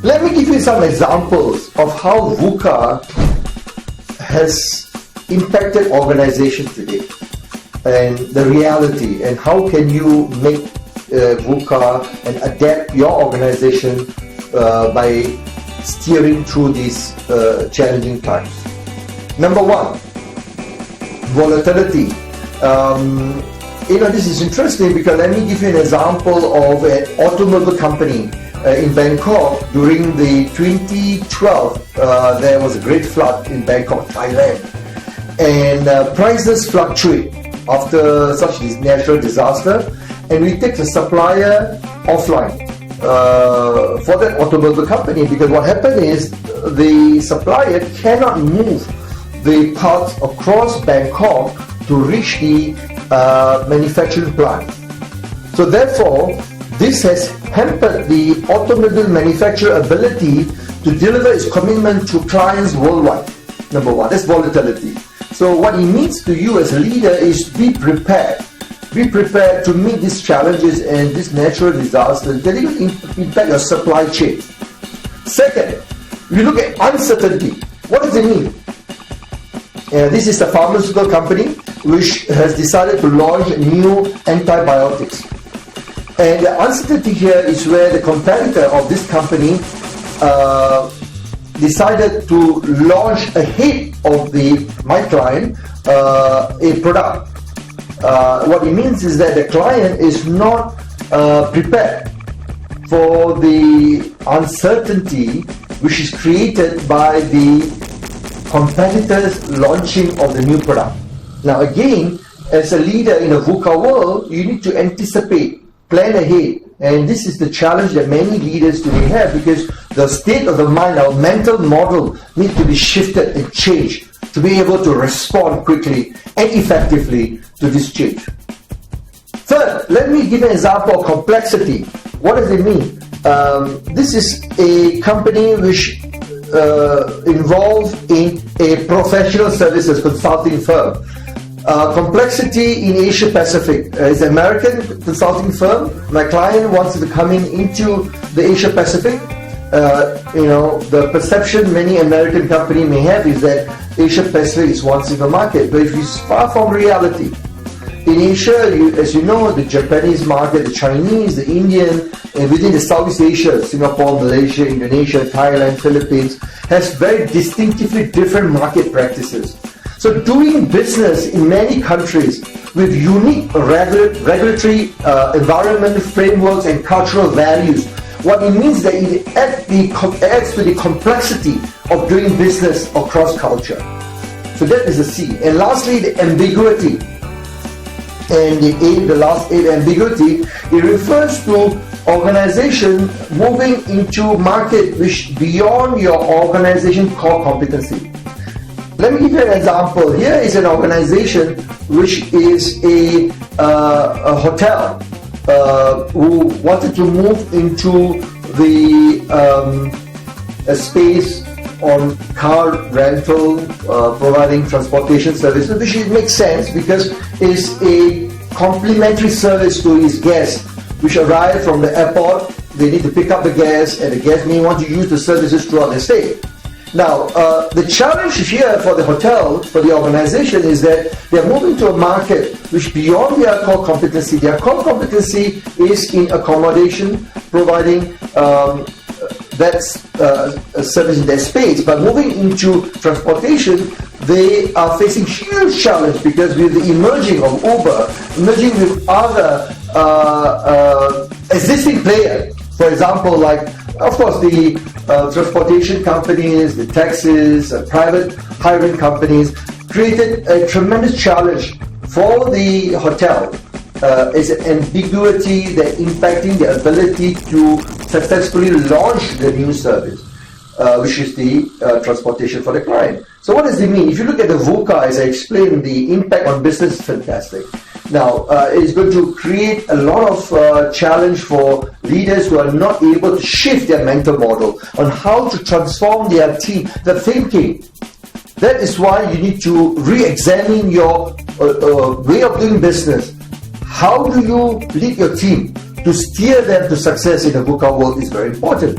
Let me give you some examples of how VUCA has impacted organizations today, and the reality, and how can you make VUCA and adapt your organization by steering through these challenging times. Number one, volatility. This is interesting because let me give you an example of an automobile company in Bangkok. During the 2012, there was a great flood in Bangkok, Thailand, and prices fluctuate after such natural disaster, and we take the supplier offline for that automobile company, because what happened is the supplier cannot move the parts across Bangkok to reach the manufacturing plant. So therefore, this has hampered the automobile manufacturer's ability to deliver its commitment to clients worldwide. Number one, that's volatility. So what it means to you as a leader is be prepared. Be prepared to meet these challenges and these natural disasters that will impact your supply chain. Second, we look at uncertainty. What does it mean? This is a pharmaceutical company which has decided to launch new antibiotics. And the uncertainty here is where the competitor of this company decided to launch ahead of my client a product. What it means is that the client is not prepared for the uncertainty which is created by the competitors launching of the new product. Now again, as a leader in a VUCA world, you need to anticipate, plan ahead, and this is the challenge that many leaders today have, because the state of the mind, our mental model, needs to be shifted and changed to be able to respond quickly and effectively to this change. Third, let me give an example of complexity. What does it mean? This is a company which involved in a professional services consulting firm. Complexity in Asia Pacific is an American consulting firm. My client wants to come into the Asia Pacific. The perception many American companies may have is that Asia Pacific is one single market, but it's far from reality. In Asia, as you know, the Japanese market, the Chinese, the Indian, and within the Southeast Asia, Singapore, Malaysia, Indonesia, Thailand, Philippines, has very distinctively different market practices. So doing business in many countries with unique regulatory environmental frameworks and cultural values, what it means that it adds to the complexity of doing business across culture. So that is the C. And lastly, the ambiguity. And the last A, ambiguity, it refers to organization moving into market which beyond your organization core competency. Let me give you an example. Here is an organization which is a hotel who wanted to move into a space on car rental, providing transportation services, which makes sense because it's a complimentary service to his guests, which arrive from the airport. They need to pick up the guests, and the guests may want to use the services throughout their stay. Now, the challenge here for the hotel, for the organization, is that they're moving to a market which beyond their core competency. Their core competency is in accommodation, providing that's a service in their space, but moving into transportation, they are facing huge challenge because with the emerging of Uber, emerging with other existing players, for example, like, of course, the transportation companies, the taxis, private hiring companies, created a tremendous challenge for the hotel. Is an ambiguity that impacting the ability to successfully launch the new service, which is the transportation for the client. So what does it mean? If you look at the VUCA, as I explained, the impact on business is fantastic. Now, it's going to create a lot of challenge for leaders who are not able to shift their mental model on how to transform their team, the thinking, That is why you need to re-examine your way of doing business. How do you lead your team to steer them to success in the VUCA world is very important.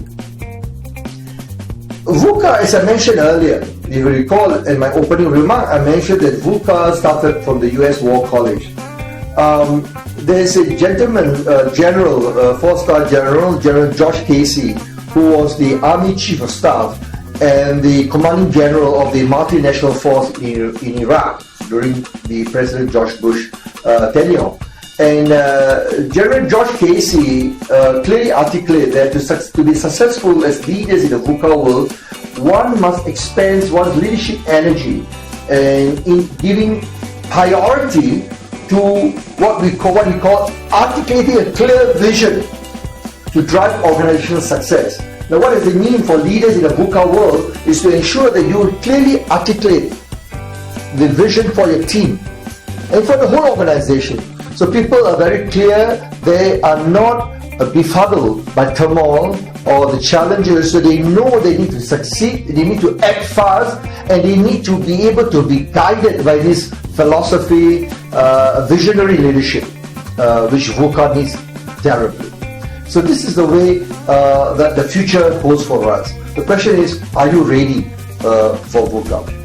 VUCA, as I mentioned earlier, if you recall in my opening remark, I mentioned that VUCA started from the US War College. There's a gentleman, General, four-star General George Casey, who was the Army Chief of Staff and the Commanding General of the Multinational Force in Iraq during the President George Bush tenure. And General George Casey clearly articulated that to be successful as leaders in the VUCA world, one must expend one's leadership energy in giving priority to what we call articulating a clear vision to drive organizational success. Now, what does it mean for leaders in the VUCA world is to ensure that you clearly articulate the vision for your team and for the whole organization. So people are very clear, they are not befuddled by turmoil or the challenges, so they know they need to succeed, they need to act fast, and they need to be able to be guided by this philosophy, visionary leadership, which VUCA needs terribly. So this is the way that the future holds for us. The question is, are you ready for VUCA?